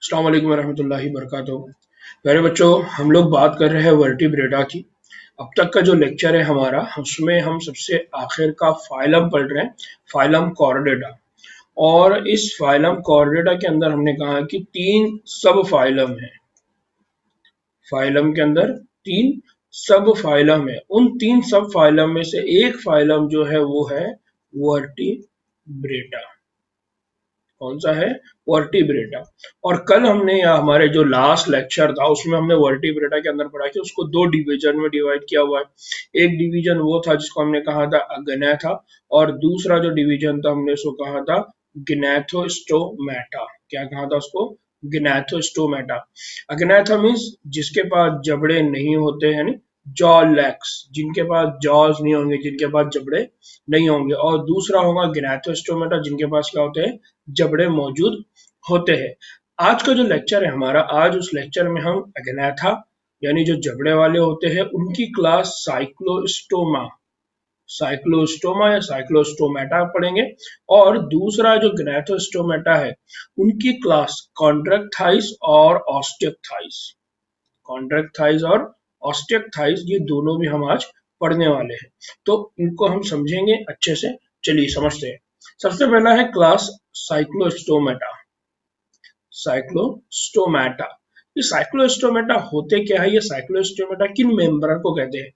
अस्सलाम वालेकुम रहमतुल्लाहि वबरकातुहू। प्यारे बच्चों, हम लोग बात कर रहे हैं वर्टिब्रेटा की। अब तक का जो लेक्चर है हमारा, उसमें हम सबसे आखिर का फाइलम पढ़ रहे हैं, फाइलम कॉर्डेटा। और इस फाइलम कॉर्डेटा के अंदर हमने कहा कि 3 सब फाइलम है। फाइलम के अंदर 3 सब फाइलम है। उन 3 सब फाइलम में से एक फाइलम जो है वो है वर्टिब्रेटा। कौन सा है? वर्टिब्रेटा। और कल हमने या हमारे जो लास्ट लेक्चर था उसमें हमने वर्टिब्रेटा के अंदर पढ़ा कि उसको 2 डिवीजन में डिवाइड किया हुआ है। एक डिवीजन वो था जिसको हमने कहा था अगैनेथा, और दूसरा जो डिवीजन था हमने उसको कहा था ग्नैथोस्टोमेटा। क्या कहा था उसको? ग्नैथोस्टोमेटा। अगैनेथा मीन्स जिसके पास जबड़े नहीं होते हैं, जॉ लेग्स, जिनके पास जॉज नहीं होंगे, जिनके पास जबड़े नहीं होंगे। और दूसरा होगा ग्नैथोस्टोमेटा, जिनके पास क्या होते हैं? जबड़े मौजूद होते हैं। आज का जो लेक्चर है हमारा, आज उस लेक्चर में हम अगैनेथा यानी जो जबड़े वाले होते हैं उनकी क्लास साइक्लोस्टोमा या साइक्लोस्टोमेटा पढ़ेंगे। और दूसरा जो ग्नैथोस्टोमेटा है उनकी क्लास कॉन्ट्रैक्टाइल्स और ऑस्टियोथाइल्स। कॉन्ट्रैक्टाइल्स और ऑस्टियोथाइल्स, ये दोनों भी हम आज पढ़ने वाले हैं, तो इनको हम समझेंगे अच्छे से। चलिए समझते हैं। सबसे पहला है क्लास साइक्लोस्टोमेटा। साइक्लोस्टोमेटा, ये साइक्लोस्टोमेटा होते क्या है? ये साइक्लोस्टोमेटा किन मेंबर को कहते हैं?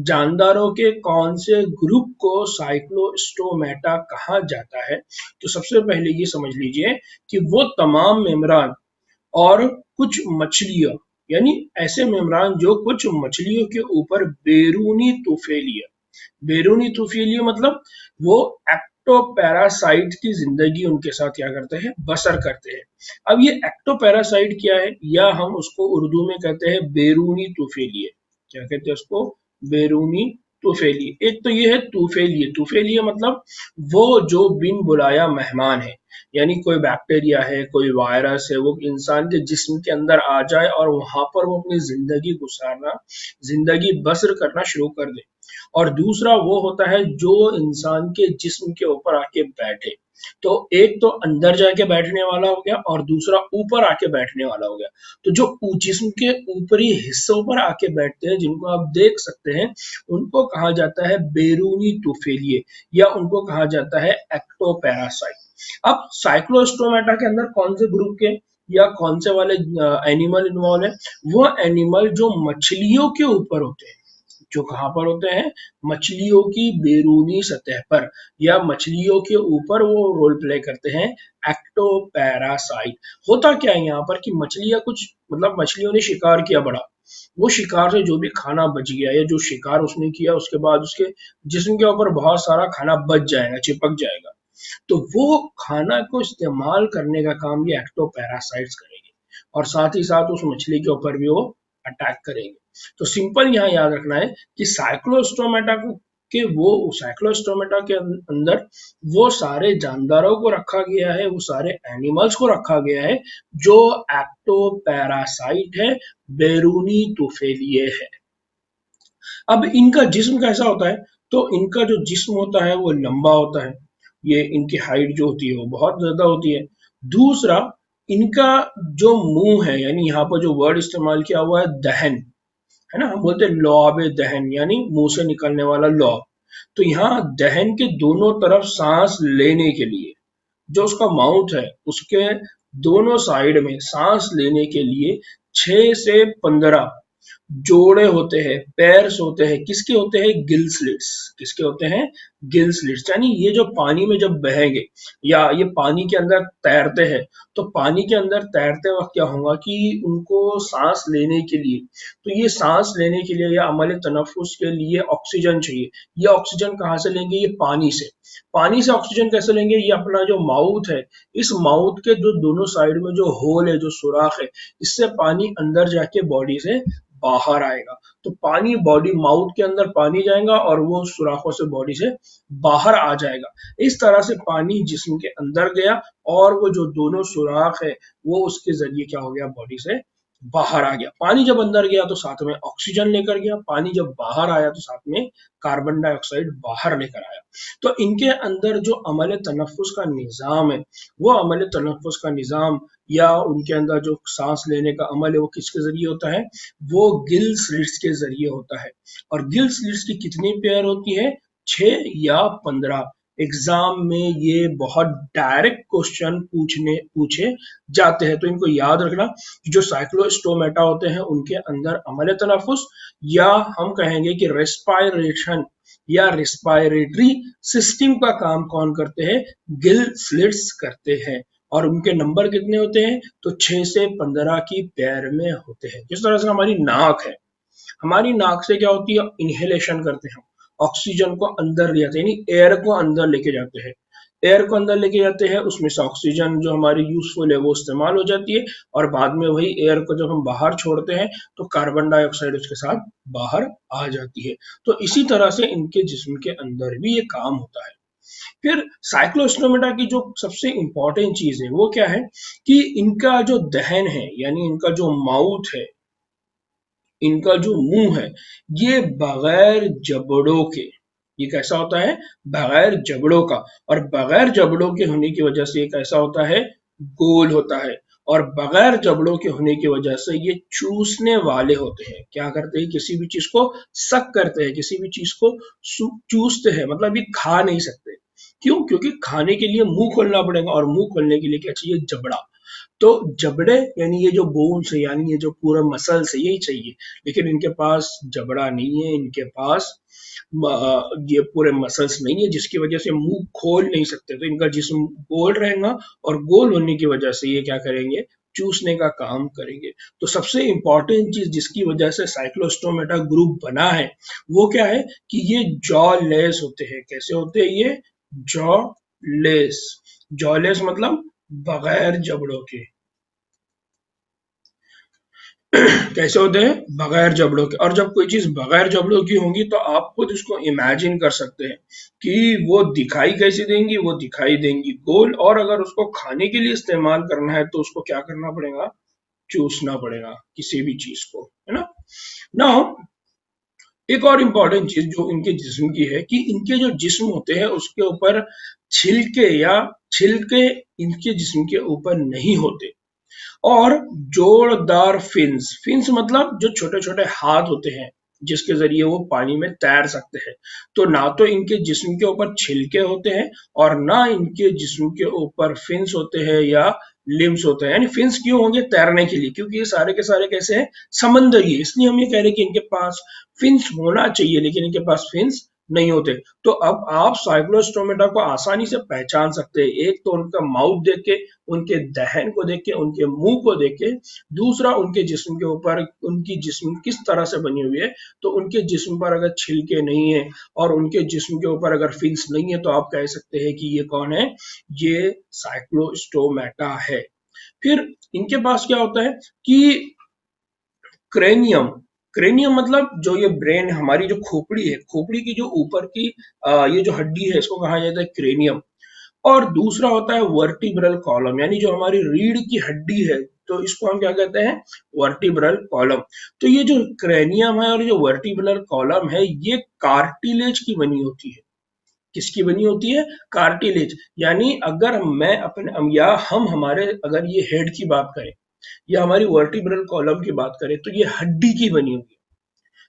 जानदारों के कौन से ग्रुप को साइक्लोस्टोमेटा कहा जाता है? तो सबसे पहले ये समझ लीजिए कि वो तमाम मेम्ब्रान और कुछ मछलियां, यानी ऐसे मेम्ब्रान जो कुछ मछलियों के ऊपर बैरूनी तुफैलिया, बैरूनी तुफैलिया मतलब वो एक्टोपैरासाइट की जिंदगी उनके साथ क्या करते हैं? बसर करते हैं। अब ये एक्टोपैरासाइट क्या है, या हम उसको उर्दू में कहते हैं बैरूनी तुफैलिया। क्या कहते हैं उसको? बैरूनी तुफैलिया। एक तो ये है तुफैलिया। तुफैलिया मतलब वो जो बिन बुलाया मेहमान है, यानी कोई बैक्टीरिया है, कोई वायरस है, वो इंसान के जिस्म के अंदर आ जाए और वहां पर वो अपनी जिंदगी गुजारना, जिंदगी बसर करना शुरू कर दे। और दूसरा वो होता है जो इंसान के जिस्म के ऊपर आके बैठे। तो एक तो अंदर जाके बैठने वाला हो गया और दूसरा ऊपर आके बैठने वाला हो गया। तो जो जिस्म के ऊपरी हिस्सों पर आके बैठते हैं, जिनको आप देख सकते हैं, उनको कहा जाता है बैरूनी तुफैलिया, या उनको कहा जाता है एक्टोपैरासाइट। अब साइक्लोस्टोमेटा के अंदर कौन से ग्रुप के या कौन से वाले एनिमल इन्वॉल्व है? वो एनिमल जो मछलियों के ऊपर होते हैं। जो कहां पर होते हैं? मछलियों की बैरूनी सतह पर या मछलियों के ऊपर वो रोल प्ले करते हैं, एक्टोपैरासाइट। होता क्या है यहाँ पर कि मछलियां कुछ, मतलब मछलियों ने शिकार किया बड़ा, वो शिकार से जो भी खाना बच गया या जो शिकार उसने किया, उसके बाद उसके जिस्म के ऊपर बहुत सारा खाना बच जाएगा, चिपक जाएगा। तो वो खाना को इस्तेमाल करने का काम ये एक्टोपैरासाइट्स करेंगे, और साथ ही साथ उस मछली के ऊपर भी वो अटैक करेंगे। तो सिंपल यहाँ याद रखना है कि साइक्लोस्टोमेटा के अंदर वो सारे जानदारों को रखा गया है, वो सारे एनिमल्स को रखा गया है जो एक्टोपैरासाइट है, बैरूनी तुफैलिया है। अब इनका जिस्म कैसा होता है? तो इनका जो जिस्म होता है वो लंबा होता है, ये इनकी हाइट जो होती है वो बहुत ज्यादा होती है। दूसरा, इनका जो मुंह है, यानी यहाँ पर जो वर्ड इस्तेमाल किया हुआ है दहन, है ना, हम बोलते हैं लौब दहन, यानी मुंह से निकलने वाला लौब। तो यहाँ दहन के दोनों तरफ सांस लेने के लिए जो उसका माउथ है, उसके दोनों साइड में सांस लेने के लिए 6 से 15 जोड़े होते हैं, पैर्स होते हैं। किसके होते हैं? Gill slits. किसके होते हैं? Gill slits. यानी ये जो पानी में जब बहेंगे या ये पानी के अंदर तैरते हैं, तो पानी के अंदर तैरते वक्त क्या होगा कि उनको सांस लेने के लिए, तो ये सांस लेने के लिए या अमल तनफ्फुस के लिए ऑक्सीजन चाहिए। ये ऑक्सीजन कहाँ से लेंगे? ये पानी से। पानी से ऑक्सीजन कैसे लेंगे? ये अपना जो माउथ है, इस माउथ के जो दोनों साइड में जो होल है, जो सुराख है, इससे पानी अंदर जाके बॉडी से बाहर आएगा। तो पानी बॉडी, माउथ के अंदर पानी जाएगा और वो सुराखों से बॉडी से बाहर आ जाएगा। इस तरह से पानी जिस्म के अंदर गया और वो जो दोनों सुराख है वो उसके जरिए क्या हो गया? बॉडी से बाहर आ गया। पानी जब अंदर गया तो साथ में ऑक्सीजन लेकर गया, पानी जब बाहर आया तो साथ में कार्बन डाइऑक्साइड बाहर लेकर आया। तो इनके अंदर जो अमल तनफ्फुस का निज़ाम है, वो अमल तनफ्फुस का निज़ाम या उनके अंदर जो सांस लेने का अमल है वो किसके जरिए होता है, वो गिल स्लिट्स के जरिए होता है। और गिल स्लिट्स की कितनी पेयर होती है, 6 या 15। एग्जाम में ये बहुत डायरेक्ट क्वेश्चन पूछे जाते हैं, तो इनको याद रखना कि जो साइक्लोस्टोमेटा होते हैं उनके अंदर अमल तनफ्फुस या हम कहेंगे कि रेस्पायरेशन या रेस्पायरेटरी सिस्टम का काम कौन करते हैं, गिल स्लिट्स करते हैं। और उनके नंबर कितने होते हैं, तो 6 से 15 की पेयर में होते हैं। जिस तरह से हमारी नाक है, हमारी नाक से क्या होती है, इनहेलेशन करते हैं, ऑक्सीजन को अंदर ले जाते हैं, यानी एयर को अंदर लेके जाते हैं। एयर को अंदर लेके जाते हैं, उसमें से ऑक्सीजन जो हमारी यूजफुल है वो इस्तेमाल हो जाती है, और बाद में वही एयर को जब हम बाहर छोड़ते हैं तो कार्बन डाइऑक्साइड उसके साथ बाहर आ जाती है। तो इसी तरह से इनके जिस्म के अंदर भी ये काम होता है। फिर साइक्लोस्टोमेटा की जो सबसे इंपॉर्टेंट चीज है वो क्या है, कि इनका जो दहन है, यानी इनका जो माउथ है, इनका जो मुंह है, ये बगैर जबड़ों के, ये कैसा होता है, बगैर जबड़ों का। और बगैर जबड़ों के होने की वजह से ये कैसा होता है, गोल होता है। और बगैर जबड़ों के होने की वजह से ये चूसने वाले होते हैं। क्या करते हैं, किसी भी चीज को सक करते हैं, किसी भी चीज को चूसते हैं, मतलब ये खा नहीं सकते। क्यों, क्योंकि खाने के लिए मुंह खोलना पड़ेगा, और मुंह खोलने के लिए क्या चाहिए, जबड़ा। तो जबड़े यानी ये जो बोन्स है, यानी ये जो पूरा मसल्स है, यही चाहिए। लेकिन इनके पास जबड़ा नहीं है, इनके पास ये पूरे मसल्स नहीं है, जिसकी वजह से मुंह खोल नहीं सकते। तो इनका जिस्म गोल रहेगा, और गोल होने की वजह से ये क्या करेंगे, चूसने का काम करेंगे। तो सबसे इंपॉर्टेंट चीज जिसकी वजह से साइक्लोस्टोमेटा ग्रुप बना है वो क्या है, कि ये जॉ लेस होते हैं। कैसे होते हैं ये, जॉ लेस। जॉ लेस मतलब बगैर जबड़ों के। कैसे होते हैं, बगैर जबड़ों के। और जब कोई चीज बगैर जबड़ों की होंगी तो आप खुद इसको इमेजिन कर सकते हैं कि वो दिखाई कैसे देंगी, वो दिखाई देंगी गोल। और अगर उसको खाने के लिए इस्तेमाल करना है तो उसको क्या करना पड़ेगा, चूसना पड़ेगा किसी भी चीज को, है ना। ना एक और इम्पॉर्टेंट चीज जो इनके जिस्म की है, कि इनके जो जिस्म होते हैं उसके ऊपर छिलके इनके जिस्म के ऊपर नहीं होते। और जोरदार फिन्स, फिन्स मतलब जो छोटे छोटे हाथ होते हैं जिसके जरिए वो पानी में तैर सकते हैं। तो ना तो इनके जिस्म के ऊपर छिलके होते हैं, और ना इनके जिस्म के ऊपर फिन्स होते हैं या लिम्स होते हैं। यानी फिन्स क्यों होंगे, तैरने के लिए, क्योंकि ये सारे के सारे कैसे हैं, समंदरी है। इसलिए हम ये कह रहे हैं कि इनके पास फिन्स होना चाहिए, लेकिन इनके पास फिन्स नहीं होते। तो अब आप साइक्लोस्टोमेटा को आसानी से पहचान सकते हैं। एक तो उनका माउथ देख के, उनके दहन को देख के, उनके मुंह को देख के। दूसरा, उनके जिस्म के ऊपर, उनकी जिस्म किस तरह से बनी हुई है। तो उनके जिस्म पर अगर छिलके नहीं है और उनके जिस्म के ऊपर अगर फिन्स नहीं है, तो आप कह सकते हैं कि ये कौन है, ये साइक्लोस्टोमेटा है। फिर इनके पास क्या होता है कि क्रेनियम, क्रेनियम मतलब जो ये ब्रेन, हमारी जो खोपड़ी है, खोपड़ी की जो ऊपर की ये जो हड्डी है, इसको कहा जाता है क्रेनियम। और दूसरा होता है वर्टिब्रल कॉलम, यानी जो हमारी रीढ़ की हड्डी है, तो इसको हम क्या कहते हैं, वर्टिब्रल कॉलम। तो ये जो क्रेनियम है और जो वर्टिब्रल कॉलम है, ये कार्टिलेज की बनी होती है। किसकी बनी होती है, कार्टिलेज। यानी अगर मैं अपने, या हम हमारे, अगर ये हेड की बात करें या हमारी वर्टिब्रल कॉलम की बात करें, तो ये हड्डी की बनी हुई है।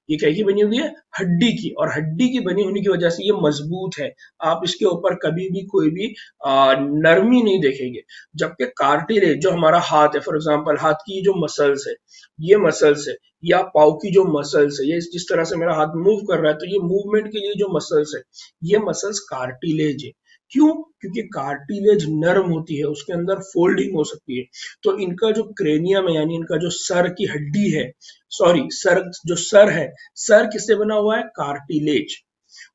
ये क्या की बनी हुई है, हड्डी की। और हड्डी की बनी होने की वजह से ये मजबूत है। आप इसके ऊपर कभी भी कोई भी नरमी नहीं देखेंगे। जबकि कार्टिलेज जो हमारा हाथ है, फॉर एग्जांपल हाथ की जो मसल्स है, ये मसल्स है, या पाव की जो मसल्स है, ये जिस तरह से मेरा हाथ मूव कर रहा है, तो ये मूवमेंट के लिए जो मसल्स है, ये मसल्स कार्टिलेज है। क्यों, क्योंकि कार्टिलेज नर्म होती है, उसके अंदर फोल्डिंग हो सकती है। तो इनका जो क्रेनियम है, यानी इनका जो सर की हड्डी है, सॉरी सर, जो सर है, सर किससे बना हुआ है, कार्टिलेज।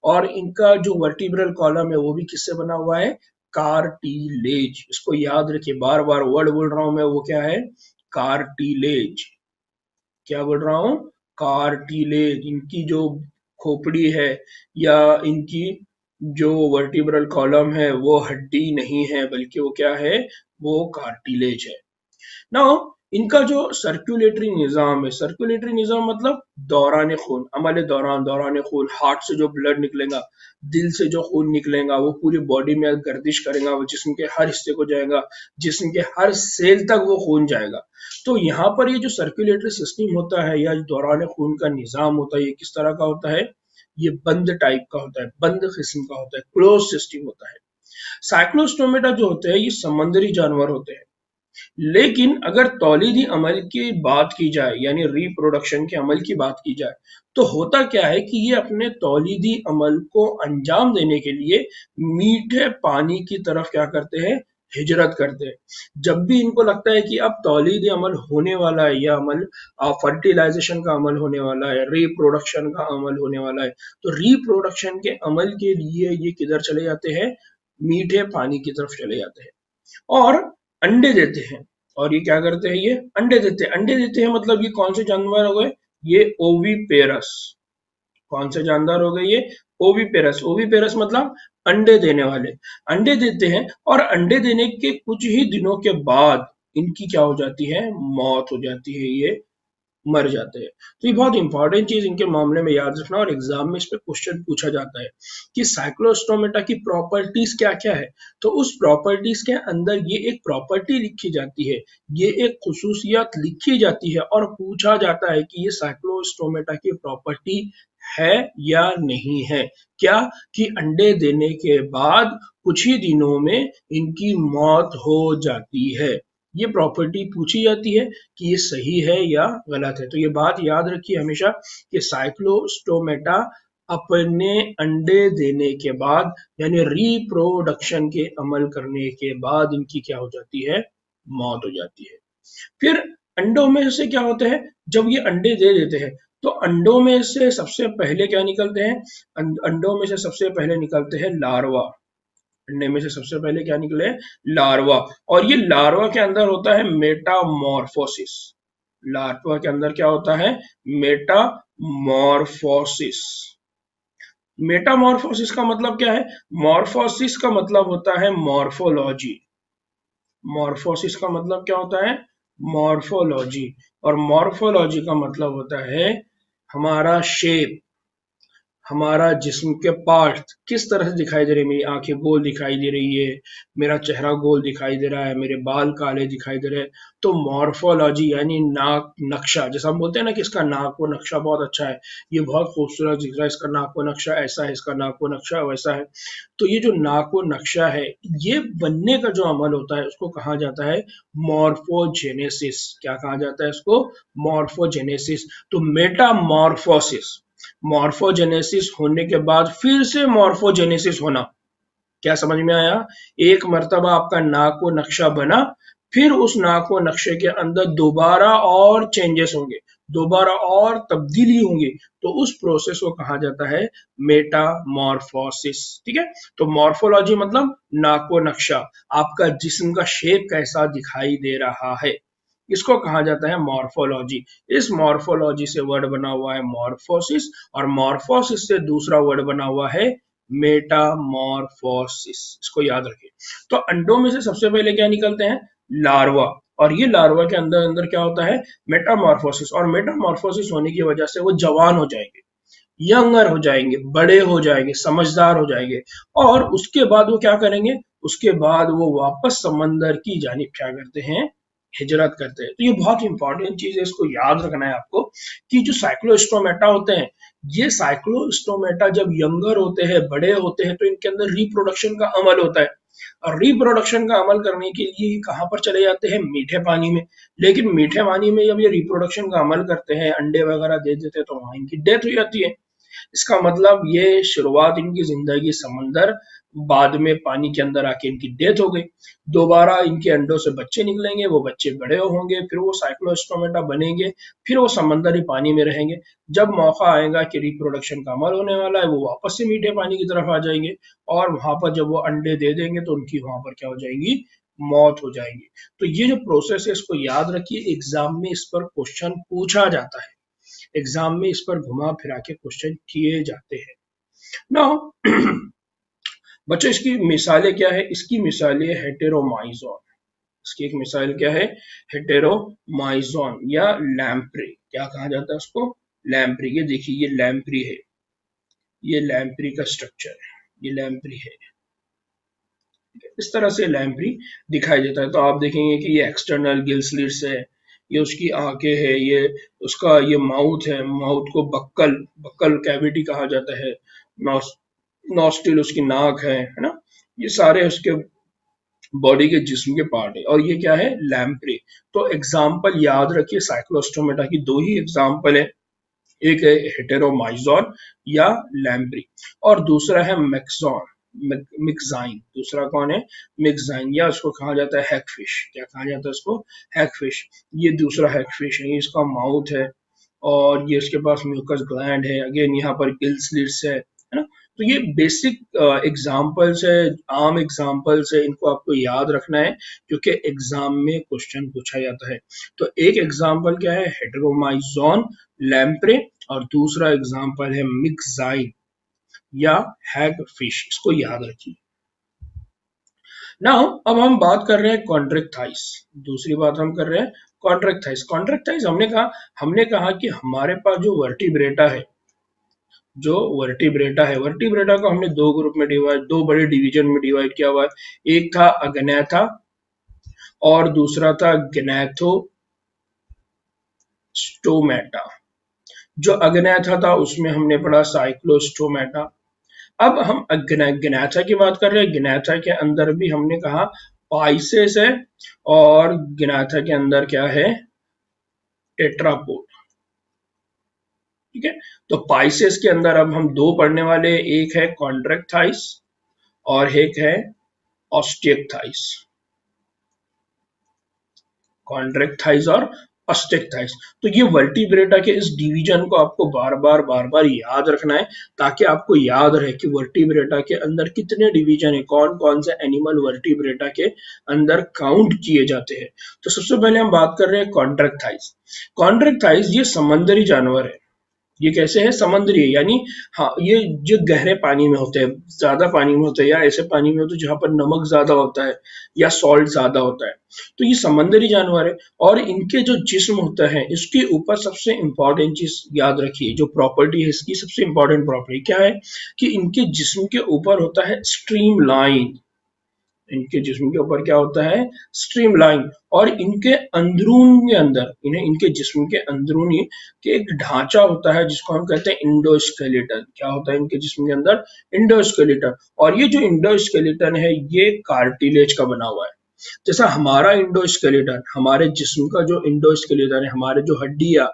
और इनका जो वर्टिब्रल कॉलम है वो भी किससे बना हुआ है, कार्टिलेज। इसको याद रखिए, बार बार वर्ड बोल रहा हूं मैं, वो क्या है, कार्टिलेज। क्या बोल रहा हूं, कार्टिलेज। इनकी जो खोपड़ी है या इनकी जो वर्टिब्रल कॉलम है वो हड्डी नहीं है, बल्कि वो क्या है, वो कार्टिलेज है। नाउ इनका जो सर्कुलेटरी निज़ाम है, सर्कुलेटरी निज़ाम मतलब दौरान खून, अमल दौरान खून, हार्ट से जो ब्लड निकलेगा, दिल से जो खून निकलेगा वो पूरी बॉडी में गर्दिश करेगा, वो जिस्म के हर हिस्से को जाएगा, जिस्म के हर सेल तक वो खून जाएगा। तो यहाँ पर ये जो सर्कुलेटरी सिस्टम होता है या दौरान खून का निज़ाम होता है, ये किस तरह का होता है? ये बंद टाइप का होता है, बंद किस्म का होता है, क्लोज सिस्टम होता है। साइक्लोस्टोमेटा जो होते हैं ये समुद्री जानवर होते हैं, लेकिन अगर तौलीदी अमल की बात की जाए यानी रिप्रोडक्शन के अमल की बात की जाए, तो होता क्या है कि ये अपने तौलीदी अमल को अंजाम देने के लिए मीठे पानी की तरफ क्या करते हैं? हिजरत करते हैं। जब भी इनको लगता है कि अब तौलीदी अमल होने वाला है, या अमल फर्टिलाइजेशन का अमल होने वाला है, रिप्रोडक्शन का अमल होने वाला है, तो रिप्रोडक्शन के अमल के लिए ये किधर चले जाते हैं? मीठे पानी की तरफ चले जाते हैं और अंडे देते हैं। और ये क्या करते हैं? ये अंडे देते हैं। अंडे देते हैं मतलब ये कौन से जानवर हो गए? ये ओवीपेरस। कौन से जानवर हो गए ये? ओवीपेरस। ओवीपेरस मतलब अंडे देने वाले। अंडे देते हैं और अंडे देने के कुछ ही दिनों के बाद इनकी क्या हो जाती है? मौत हो जाती है, ये मर जाते हैं। तो ये बहुत इंपॉर्टेंट चीज इनके मामले में याद रखना, और एग्जाम में इस पे क्वेश्चन पूछा जाता है कि साइक्लोस्टोमेटा की प्रॉपर्टीज क्या क्या है। तो उस प्रॉपर्टीज के अंदर ये एक प्रॉपर्टी लिखी जाती है, ये एक खुसूसियत लिखी जाती है और पूछा जाता है कि ये साइक्लोस्टोमेटा की प्रॉपर्टी है या नहीं है। क्या? कि अंडे देने के बाद कुछ ही दिनों में इनकी मौत हो जाती है। ये प्रॉपर्टी पूछी जाती है कि ये सही है या गलत है। तो ये बात याद रखिए हमेशा कि साइक्लोस्टोमेटा अपने अंडे देने के बाद यानी रिप्रोडक्शन के अमल करने के बाद इनकी क्या हो जाती है? मौत हो जाती है। फिर अंडों में से क्या होता है? जब ये अंडे दे देते हैं तो अंडों में से सबसे पहले क्या निकलते हैं? अंडों में से सबसे पहले निकलते हैं लार्वा। अंडे में से सबसे पहले क्या निकले? लार्वा। और ये लार्वा के अंदर होता है मेटामॉर्फोसिस। लार्वा के अंदर क्या होता है? मेटामॉर्फोसिस। मेटामॉर्फोसिस का मतलब क्या है? मॉर्फोसिस का मतलब होता है मॉर्फोलॉजी। मॉर्फोसिस का मतलब क्या होता है? मॉर्फोलॉजी। और मॉर्फोलॉजी का मतलब होता है हमारा शेप, हमारा जिस्म के पार्ट किस तरह से दिखाई दे रहे हैं। मेरी आंखें गोल दिखाई दे रही है, मेरा चेहरा गोल दिखाई दे रहा है, मेरे बाल काले दिखाई दे रहे हैं। तो मॉर्फोलॉजी यानी नाक नक्शा, जैसा हम बोलते हैं ना कि इसका नाक वो नक्शा बहुत अच्छा है, ये बहुत खूबसूरत दिख रहा है, इसका नाक वो नक्शा ऐसा है, इसका नाक वो नक्शा वैसा है। तो ये जो नाक वो नक्शा है, ये बनने का जो अमल होता है उसको कहा जाता है मॉर्फोजेनेसिस। क्या कहा जाता है इसको? मॉर्फोजेनेसिस। तो मेटामॉर्फोसिस, मॉर्फोजेनेसिस होने के बाद फिर से मॉर्फोजेनेसिस होना। क्या समझ में आया? एक मर्तबा आपका नाक व नक्शा बना, फिर उस नाक व नक्शे के अंदर दोबारा और चेंजेस होंगे, दोबारा और तब्दीली होंगी, तो उस प्रोसेस को कहा जाता है मेटामॉर्फोसिस। ठीक है? तो मॉर्फोलॉजी मतलब नाक व नक्शा, आपका जिस्म का शेप कैसा दिखाई दे रहा है, इसको कहा जाता है मॉर्फोलॉजी। इस मॉर्फोलॉजी से वर्ड बना हुआ है मॉर्फोसिस, और मॉर्फोसिस से दूसरा वर्ड बना हुआ है मेटामॉर्फोसिस। इसको याद रखिए। तो अंडों में से सबसे पहले क्या निकलते हैं? लार्वा। और ये लार्वा के अंदर अंदर क्या होता है? मेटामॉर्फोसिस। और मेटामॉर्फोसिस होने की वजह से वो जवान हो जाएंगे, यंगर हो जाएंगे, बड़े हो जाएंगे, समझदार हो जाएंगे। और उसके बाद वो क्या करेंगे? उसके बाद वो वापस समंदर की जानिब क्या करते हैं? हिजरत करते हैं। तो ये बहुत इंपॉर्टेंट चीज है, इसको याद रखना है आपको कि जो साइक्लोस्टोमेटा होते हैं, ये साइक्लोस्टोमेटा जब यंगर होते हैं, बड़े होते हैं, तो इनके अंदर रिप्रोडक्शन का अमल होता है। और रिप्रोडक्शन का अमल करने के लिए कहाँ पर चले जाते हैं? मीठे पानी में। लेकिन मीठे पानी में जब ये रिप्रोडक्शन का अमल करते हैं, अंडे वगैरह दे देते हैं, तो वहां इनकी डेथ हो जाती है। इसका मतलब ये शुरुआत इनकी जिंदगी समंदर, बाद में पानी के अंदर आके इनकी डेथ हो गई। दोबारा इनके अंडों से बच्चे निकलेंगे, वो बच्चे बड़े होंगे, फिर वो साइक्लोस्टोमेटा बनेंगे, फिर वो समंदरी पानी में रहेंगे। जब मौका आएगा कि रिप्रोडक्शन का अमल होने वाला है, वो वापस से मीठे पानी की तरफ आ जाएंगे, और वहां पर जब वो अंडे दे देंगे तो उनकी वहां पर क्या हो जाएगी? मौत हो जाएगी। तो ये जो प्रोसेस है इसको याद रखिए, एग्जाम में इस पर क्वेश्चन पूछा जाता है, एग्जाम में इस पर घुमा फिरा के क्वेश्चन किए जाते हैं। नाउ बच्चों, इसकी मिसालें क्या है? इसकी मिसालें हेटेरोमाइजोन। इसकी एक मिसाइल क्या है, हेटेरोमाइजोन या लैम्प्रे, क्या कहा जाता है उसको, लैम्प्रे। ये देखिए ये लैम्प्रे है, ये लैम्प्रे का स्ट्रक्चर है, ये लैम्प्रे है। इस तरह से लैम्प्रे दिखाई देता है। तो आप देखेंगे कि ये एक्सटर्नल गिल स्लिट्स है, ये उसकी आंखें है, ये उसका ये माउथ है, माउथ को बक्कल बक्कल कैविटी कहा जाता है, नॉस्ट्रिल उसकी नाक है ना, ये सारे उसके बॉडी के जिस्म के पार्ट है। और ये क्या है, लैम्प्रे। तो एग्जाम्पल याद रखिए, साइक्लोस्टोमेटा की दो ही एग्जाम्पल है, एक है हेटेरोमाइजोन या लैम्प्रे और दूसरा है मैक्सॉन मिक्साइन। दूसरा कौन है, मिक्साइन, या उसको कहा जाता है हैगफिश। क्या कहा जाता है उसको, हैगफिश। ये दूसरा हैगफिश है, इसका माउथ है और ये उसके पास म्यूकस ग्लैंड है, अगेन यहाँ पर गिल स्लिट्स है ना। तो ये बेसिक एग्जाम्पल्स है, आम एग्जाम्पल्स है, इनको आपको याद रखना है क्योंकि एग्जाम में क्वेश्चन पूछा जाता है। तो एक एग्जाम्पल क्या है, हेटेरोमाइजोन लैम्प्रे, और दूसरा एग्जाम्पल है मिक्साइन या हैगफिश, इसको याद रखिए। नाउ अब हम बात कर रहे हैं कॉन्ट्रैक्टाइल्स। दूसरी बात हम कर रहे हैं कॉन्ट्रैक्टाइल्स। कॉन्ट्रैक्टाइल्स हमने कहा कि हमारे पास जो वर्टिब्रेटा है, वर्टिब्रेटा को हमने दो ग्रुप में डिवाइड, दो बड़े डिवीजन में डिवाइड किया हुआ है। एक था अग्नैथा और दूसरा था ग्नैथोस्टोमेटा। जो अग्नैथा था उसमें हमने पढ़ा साइक्लोस्टोमेटा। अब हम ग्नैथा की बात कर रहे हैं। ग्नैथा के अंदर भी हमने कहा पाइसेस है और ग्नैथा के अंदर क्या है, टेट्रापोड। ठीक है, तो पाइसेस के अंदर अब हम दो पढ़ने वाले, एक है कॉन्ट्रैक्टाइल्स और एक है ऑस्टिएक्टाइल्स। कॉन्ट्रैक्टाइल्स और ऑस्टिएक्टाइल्स। तो ये वर्टिब्रेटा के इस डिवीजन को आपको बार बार याद रखना है ताकि आपको याद रहे कि वर्टिब्रेटा के अंदर कितने डिवीजन है, कौन कौन से एनिमल वर्टिब्रेटा के अंदर काउंट किए जाते हैं। तो सबसे पहले हम बात कर रहे हैं कॉन्ट्रैक्टाइल्स। कॉन्ट्रैक्टाइल्स ये समुद्री जानवर है। ये कैसे है, समुद्री है, यानी हाँ ये जो गहरे पानी में होते हैं, ज्यादा पानी में होते हैं, या ऐसे पानी में होते हैं जहां पर नमक ज्यादा होता है या सॉल्ट ज्यादा होता है। तो ये समुद्री जानवर है और इनके जो जिस्म होता है इसके ऊपर सबसे इंपॉर्टेंट चीज याद रखिए, जो प्रॉपर्टी है इसकी सबसे इंपॉर्टेंट प्रॉपर्टी क्या है कि इनके जिस्म के ऊपर होता है स्ट्रीम लाइन। इनके जिस्म के ऊपर क्या होता है, स्ट्रीमलाइन। और इनके अंदरून के अंदर इनके जिस्म के अंदरूनी के एक ढांचा होता है जिसको हम कहते हैं इंडोस्केलेटन। क्या होता है इनके जिस्म के अंदर, इंडोस्केलेटन। और ये जो इंडोस्केलेटन है ये कार्टिलेज का बना हुआ है। जैसा हमारा इंडोस्केलेटन, हमारे जिस्म का जो इंडोस्केलेटन है, हमारे जो हड्डियां,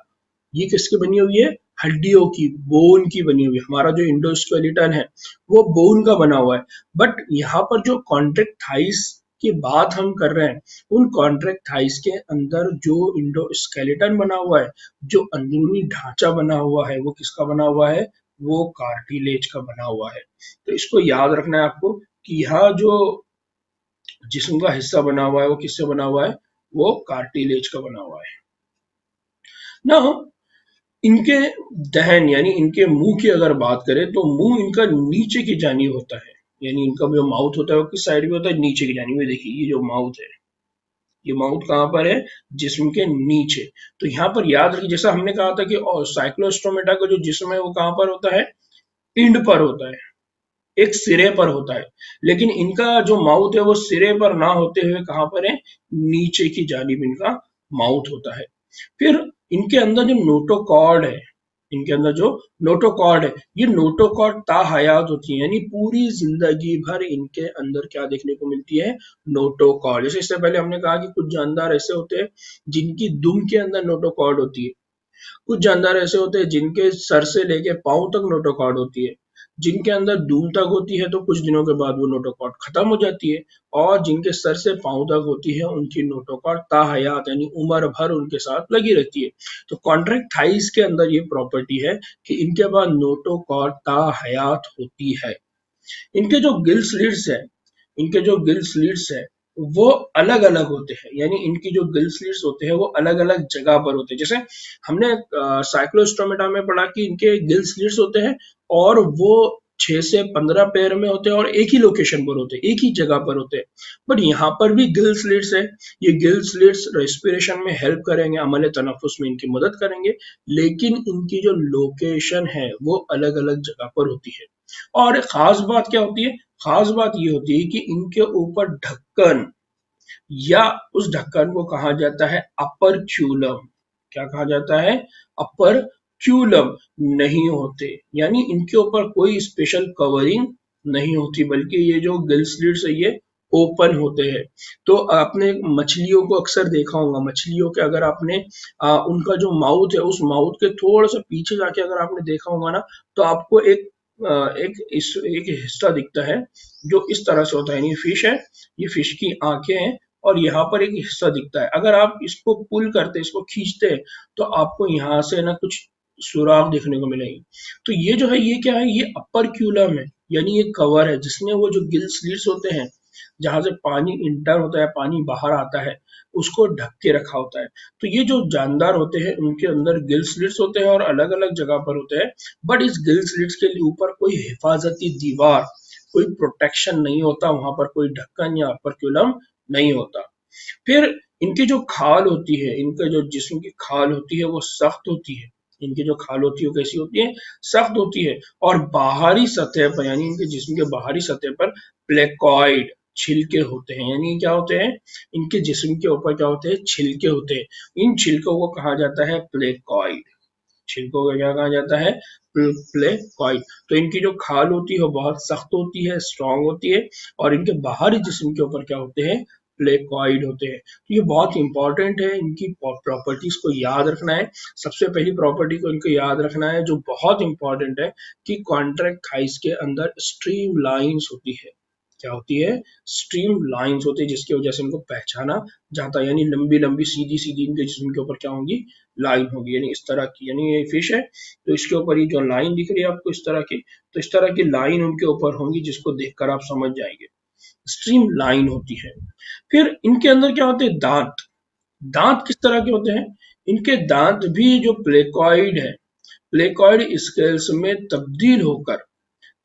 ये किसकी बनी हुई है, हड्डियों की, बोन की बनी हुई है। हमारा जो इंडोस्केलेटन है वो बोन का बना हुआ है। बट यहाँ पर जो कॉन्ट्रैक्टाइल्स की बात हम कर रहे हैं, उन कॉन्ट्रैक्टाइल्स के अंदर जो इंडोस्केलेटन बना हुआ है, जो अंदरूनी ढांचा बना हुआ है, वो किसका बना हुआ है, वो कार्टिलेज का बना हुआ है। तो इसको याद रखना है आपको कि यहाँ जो जिस्म का हिस्सा बना हुआ है वो किससे बना हुआ है, वो कार्टिलेज का बना हुआ है ना। इनके दहन यानी इनके मुंह की अगर बात करें तो मुंह इनका नीचे की जानिब होता है, यानी इनका जो माउथ होता है वो किस साइड में होता है, नीचे की जानिब में। देखिए ये जो माउथ है, ये माउथ कहाँ पर है, जिस्म के नीचे। तो यहाँ पर याद रखिए, जैसा हमने कहा था कि साइक्लोस्टोमेटा का जो जिस्म है वो कहाँ पर होता है, पिंड पर होता है, एक सिरे पर होता है। लेकिन इनका जो माउथ है वो सिरे पर ना होते हुए कहाँ पर है, नीचे की जानिब इनका माउथ होता है। फिर इनके अंदर जो नोटोकॉर्ड है, इनके अंदर जो नोटोकॉर्ड है, ये नोटोकॉर्ड ताहयात होती है, यानी पूरी जिंदगी भर इनके अंदर क्या देखने को मिलती है, नोटोकॉर्ड। जैसे इससे पहले हमने कहा कि कुछ जानदार ऐसे होते हैं जिनकी दुम के अंदर नोटोकॉर्ड होती है, कुछ जानदार ऐसे होते हैं जिनके सर से लेके पांव तक नोटोकॉर्ड होती है, जिनके अंदर दूम तक होती है तो कुछ दिनों के बाद वो नोटोकॉर्ड खत्म हो जाती है, और जिनके सर से पांव तक होती है उनकी नोटोकॉर्ड ताहयात यानी उम्र भर उनके साथ लगी रहती है। तो कॉन्ट्रैक्टाइल्स के अंदर ये प्रॉपर्टी है कि इनके पास नोटोकॉर्ड ताहयात होती है। इनके जो गिल स्लिट्स है, इनके जो गिल स्लिट्स है वो अलग अलग होते हैं, यानी इनकी जो गिल स्लिट्स होते हैं वो अलग अलग जगह पर होते हैं। जैसे हमने साइक्लोस्टोमेटा में पढ़ा कि इनके गिल स्लिट्स होते हैं और वो 6 से 15 पेयर में होते हैं और एक ही लोकेशन पर होते हैं, एक ही जगह पर होते हैं। बट यहाँ पर भी गिल स्लिट्स है। ये गिल स्लिट्स रेस्पिरेशन में हेल्प करेंगे, अमले तनफुस में इनकी मदद करेंगे, लेकिन इनकी जो लोकेशन है वो अलग अलग जगह पर होती है। और खास बात क्या होती है? खास बात ये होती है कि इनके ऊपर ढक्कन या उस ढक्कन को कहा जाता है अपर क्यूलम। क्या कहा जाता है? अपर क्यूलम नहीं होते, यानी इनके ऊपर कोई स्पेशल कवरिंग नहीं होती, बल्कि ये जो गिल स्लिट्स है ये ओपन होते हैं। तो आपने मछलियों को अक्सर देखा होगा, मछलियों के अगर आपने उनका जो माउथ है उस माउथ के थोड़ा सा पीछे जाके अगर आपने देखा होगा ना, तो आपको एक हिस्सा दिखता है जो इस तरह से होता है। यानी फिश है, ये फिश की आंखें हैं और यहाँ पर एक हिस्सा दिखता है। अगर आप इसको पुल करते, इसको खींचते हैं, तो आपको यहाँ से ना कुछ सुराग देखने को मिलेंगे। तो ये जो है ये क्या है? ये अपर क्यूलम है, यानी ये कवर है जिसमें वो जो गिल स्लिट्स होते हैं, जहां से पानी इंटर होता है, पानी बाहर आता है, उसको ढक के रखा होता है। तो ये जो जानदार होते हैं उनके अंदर गिल स्लिट्स होते हैं और अलग अलग जगह पर होते हैं। बट इस गिल स्लिट्स के ऊपर कोई हिफाजती दीवार, कोई प्रोटेक्शन नहीं होता, वहां पर कोई ढक्कन या अपर क्यूलम नहीं होता। फिर इनकी जो खाल होती है, इनका जो जिस्म की खाल होती है वो सख्त होती है। इनकी जो खाल होती है वो कैसी होती है? सख्त होती है। और बाहरी सतह पर, यानी इनके जिस्म के बाहरी सतह पर प्लेकॉइड छिलके होते हैं। यानी क्या होते हैं? इनके जिस्म के ऊपर क्या होते हैं? छिलके होते हैं। इन छिलकों को कहा जाता है प्लेकॉइड। छिलकों को क्या कहा जाता है? प्लेकॉइड। तो इनकी जो खाल होती है वो बहुत सख्त होती है, स्ट्रांग होती है, और इनके बाहरी जिस्म के ऊपर क्या होते हैं? प्लेकॉइड होते हैं। तो ये बहुत इंपॉर्टेंट है, इनकी प्रॉपर्टीज को याद रखना है। सबसे पहली प्रॉपर्टी को इनको याद रखना है जो बहुत इंपॉर्टेंट है, कि कॉन्ट्रैक्ट थाइस के अंदर स्ट्रीम लाइंस होती है। क्या होती है? स्ट्रीम लाइंस होती है, जिसकी वजह से इनको पहचाना जाता है। यानी लंबी लंबी सीधी सीधी इनके जिस्म के ऊपर क्या होंगी? लाइन होगी, यानी इस तरह की। यानी ये फिश है तो इसके ऊपर ये जो लाइन दिख रही है आपको इस तरह की, तो इस तरह की लाइन उनके ऊपर होंगी, जिसको देखकर आप समझ जाएंगे स्ट्रीम लाइन होती है। फिर इनके अंदर क्या होते हैं? दांत। दांत किस तरह के होते हैं? इनके दांत भी जो प्लेकॉइड है, प्लेकॉइड स्केल्स में तब्दील होकर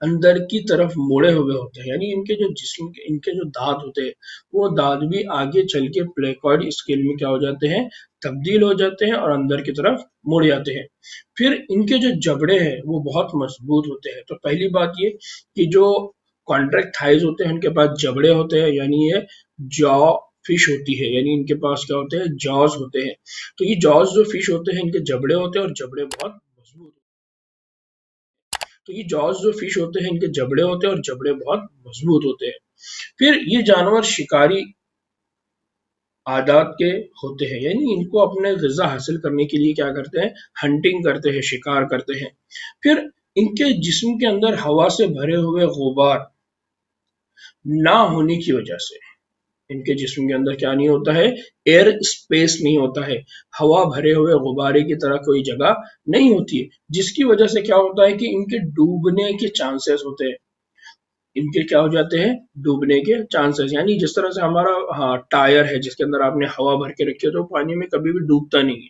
अंदर की तरफ मुड़े हुए होते हैं। यानी इनके जो जिस्म के इनके जो दांत होते हैं, वो दांत भी आगे चल के प्लेकॉइड स्केल में क्या हो जाते हैं? तब्दील हो जाते हैं और अंदर की तरफ मुड़ जाते हैं। फिर इनके जो जबड़े हैं वो बहुत मजबूत होते हैं। तो पहली बात ये कि जो कॉन्ट्रैक्ट थाइज होते हैं उनके पास जबड़े होते हैं, यानी ये जॉ फिश होती है, यानी इनके पास क्या होते हैं? जॉज होते हैं। तो ये जॉज जो फिश होते हैं इनके जबड़े होते हैं और जबड़े बहुत मजबूत। तो ये जॉज जो फिश होते हैं इनके जबड़े होते हैं और जबड़े बहुत मजबूत होते हैं। फिर ये जानवर शिकारी आदात के होते हैं, यानी इनको अपने ग़िज़ा हासिल करने के लिए क्या करते हैं? हंटिंग करते हैं, शिकार करते हैं। फिर इनके जिस्म के अंदर हवा से भरे हुए गुबार ना होने की वजह से, इनके जिस्म के अंदर क्या नहीं होता है? एयर स्पेस नहीं होता है, हवा भरे हुए गुब्बारे की तरह कोई जगह नहीं होती है, जिसकी वजह से क्या होता है कि इनके डूबने के चांसेस होते हैं। इनके क्या हो जाते हैं? डूबने के चांसेस। यानी जिस तरह से हमारा टायर है जिसके अंदर आपने हवा भर के रखी है, तो पानी में कभी भी डूबता नहीं है।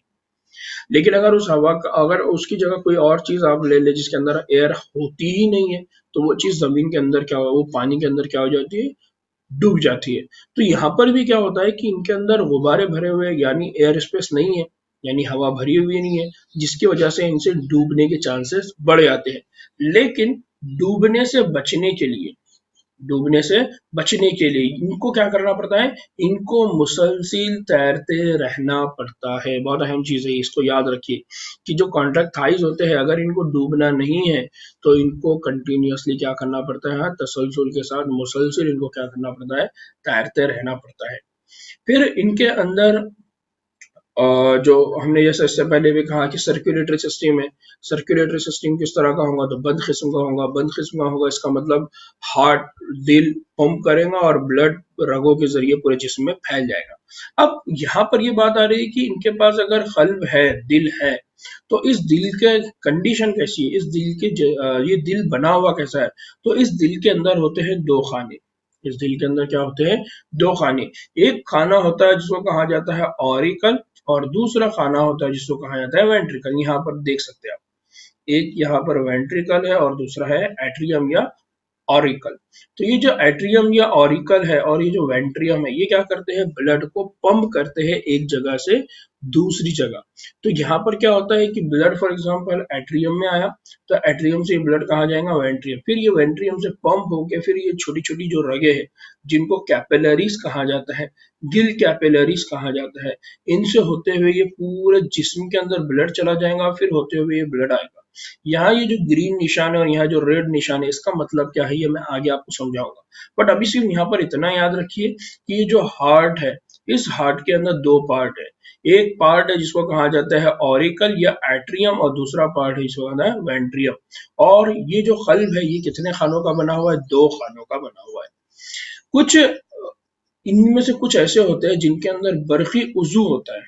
लेकिन अगर उस हवा का, अगर उसकी जगह कोई और चीज आप ले ले जिसके अंदर एयर होती ही नहीं है, तो वो चीज जमीन के अंदर क्या हो, वो पानी के अंदर क्या हो जाती है? डूब जाती है। तो यहाँ पर भी क्या होता है कि इनके अंदर गुब्बारे भरे हुए, यानी एयर स्पेस नहीं है, यानी हवा भरी हुई नहीं है, जिसकी वजह से इनसे डूबने के चांसेस बढ़ जाते हैं। लेकिन डूबने से बचने के लिए, डूबने से बचने के लिए इनको क्या करना पड़ता है? इनको मुसलसिल तैरते रहना पड़ता है। बहुत अहम चीज है, इसको याद रखिए कि जो कॉन्ट्रैक्ट थाइज होते हैं, अगर इनको डूबना नहीं है तो इनको कंटिन्यूअसली क्या करना पड़ता है? तसलसल के साथ मुसलसिल इनको क्या करना पड़ता है? तैरते रहना पड़ता है। फिर इनके अंदर जो हमने जैसे इससे पहले भी कहा कि सर्कुलेटरी सिस्टम है। सर्कुलेटरी सिस्टम किस तरह का होगा? तो बद किस्म का होगा। बद किस्म का होगा इसका मतलब हार्ट, दिल पंप करेगा और ब्लड रगों के जरिए पूरे जिस्म में फैल जाएगा। अब यहाँ पर ये बात आ रही है कि इनके पास अगर कल्ब है, दिल है, तो इस दिल के कंडीशन कैसी है? इस दिल के ये दिल बना हुआ कैसा है? तो इस दिल के अंदर होते हैं दो खाने। इस दिल के अंदर क्या होते हैं? दो खाने। एक खाना होता है जिसको कहा जाता है ऑरिकल, और दूसरा खाना होता है जिसको कहा जाता है वेंट्रिकल। यहाँ पर देख सकते हैं आप, एक यहाँ पर वेंट्रिकल है और दूसरा है एट्रियम या ऑरिकल। तो ये जो एट्रियम या ऑरिकल है और ये जो वेंट्रियम है, ये क्या करते हैं, ब्लड को पंप करते हैं एक जगह से दूसरी जगह। तो यहाँ पर क्या होता है कि ब्लड फॉर एग्जांपल एट्रियम में आया, तो एट्रियम से ब्लड कहाँ जाएगा, वेंट्रियम, फिर ये वेंट्रियम से पंप होके फिर ये छोटी छोटी जो रगे हैं जिनको कैपिलरीज कहा जाता है, गिल कैपिलरीज कहा जाता है, इनसे होते हुए ये पूरे जिस्म के अंदर ब्लड चला जाएगा, फिर होते हुए ये ब्लड आएगा। यहाँ ये जो ग्रीन निशान है और यहाँ जो रेड निशान है, इसका मतलब क्या है ये मैं आगे आपको समझाऊंगा। बट अभी सिर्फ यहाँ पर इतना याद रखिए कि ये जो हार्ट है, इस हार्ट के अंदर दो पार्ट है। एक पार्ट है जिसको कहा जाता है ऑरिकल या एट्रियम और दूसरा पार्ट है जिसको कहते हैं वेंट्रियम। और ये जो कल्ब है ये कितने खानों का बना हुआ है, दो खानों का बना हुआ है। कुछ इनमें से कुछ ऐसे होते हैं जिनके अंदर बरकी उजू होता है,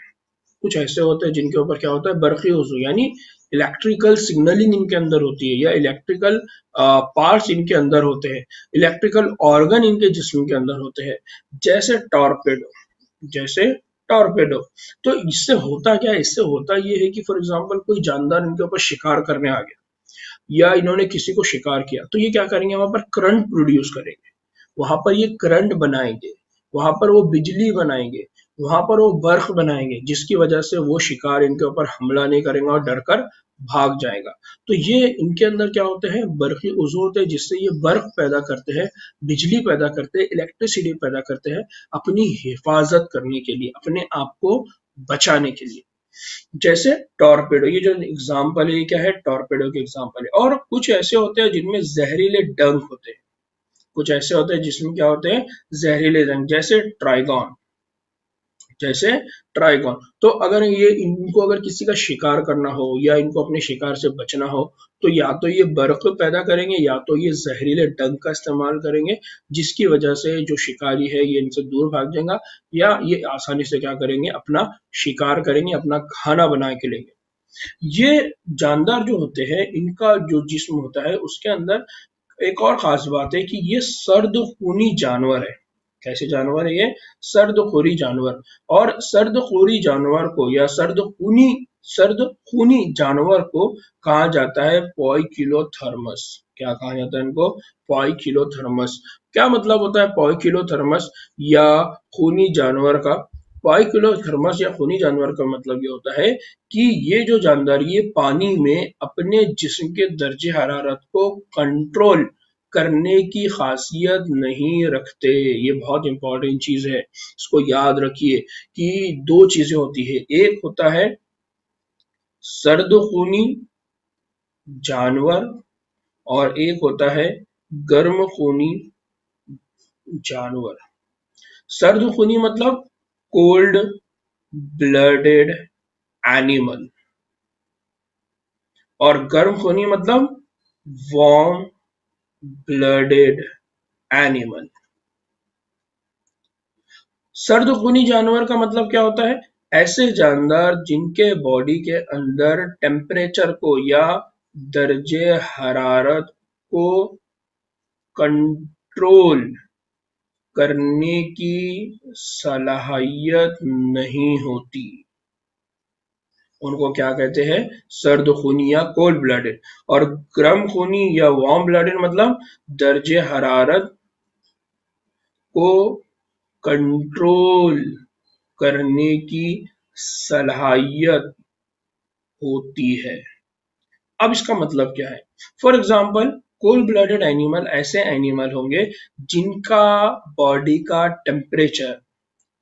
कुछ ऐसे होते हैं जिनके ऊपर क्या होता है, बरकी उजू, यानी इलेक्ट्रिकल सिग्नलिंग इनके अंदर होती है या इलेक्ट्रिकल पार्ट्स इनके अंदर होते हैं, इलेक्ट्रिकल ऑर्गन इनके जिस्म के अंदर होते हैं, जैसे टॉर्पेडो, जैसे टॉर्पेडो। तो इससे होता क्या है, इससे होता ये है कि फॉर एग्जांपल कोई जानदार इनके ऊपर शिकार करने आ गया या इन्होंने किसी को शिकार किया, तो ये क्या करेंगे, वहां पर करंट प्रोड्यूस करेंगे, वहां पर ये करंट बनाएंगे, वहां पर वो बिजली बनाएंगे, वहां पर वो बर्फ बनाएंगे, जिसकी वजह से वो शिकार इनके ऊपर हमला नहीं करेगा और डरकर भाग जाएगा। तो ये इनके अंदर क्या होते हैं, बर्फी उज़ू होते हैं, जिससे ये बर्फ पैदा करते हैं, बिजली पैदा करते हैं, इलेक्ट्रिसिटी पैदा करते हैं अपनी हिफाजत करने के लिए, अपने आप को बचाने के लिए। जैसे टॉर्पेडो, ये जो एग्जाम्पल है ये क्या है, टॉर्पेडो के एग्जाम्पल है। और कुछ ऐसे होते हैं जिनमें जहरीले डंक होते हैं, कुछ ऐसे होते हैं जिसमें क्या होते हैं, जहरीले डंक, जैसे ट्राइगॉन, जैसे ट्राइगॉन। तो अगर ये इनको अगर किसी का शिकार करना हो या इनको अपने शिकार से बचना हो, तो या तो ये बर्फ पैदा करेंगे या तो ये जहरीले डंक का इस्तेमाल करेंगे, जिसकी वजह से जो शिकारी है ये इनसे दूर भाग जाएगा, या ये आसानी से क्या करेंगे, अपना शिकार करेंगे, अपना खाना बना के लेंगे। ये जानदार जो होते हैं, इनका जो जिस्म होता है उसके अंदर एक और खास बात है कि ये सर्द खूनी जानवर है। कैसे जानवर है ये, सर्दखोरी जानवर। और सर्दखोरी जानवर को या सर्द खूनी जानवर को कहा जाता है पोइकिलोथर्मस। क्या कहा जाता है इनको, पोइकिलोथर्मस। क्या मतलब होता है पोइकिलोथर्मस या खूनी जानवर का, पोइकिलोथर्मस या खूनी जानवर का मतलब ये होता है कि ये जो जानदार ये पानी में अपने जिस्म के दर्जे हरारत को कंट्रोल करने की खासियत नहीं रखते। ये बहुत इंपॉर्टेंट चीज है, इसको याद रखिए कि दो चीजें होती है, एक होता है सर्दखूनी जानवर और एक होता है गर्मखूनी जानवर। सर्दखूनी मतलब कोल्ड ब्लडेड एनिमल और गर्मखूनी मतलब वार्म ब्लडेड एनिमल। सर्दखूनी जानवर का मतलब क्या होता है, ऐसे जानदार जिनके बॉडी के अंदर टेम्परेचर को या दर्जे हरारत को कंट्रोल करने की सलाहियत नहीं होती, उनको क्या कहते हैं, सर्दखूनी या कोल्ड ब्लडेड। और गर्म खूनी या वार्म ब्लडेड मतलब दर्जे हरारत को कंट्रोल करने की सलाहियत होती है। अब इसका मतलब क्या है, for example cold blooded animal ऐसे एनिमल होंगे जिनका बॉडी का टेम्परेचर,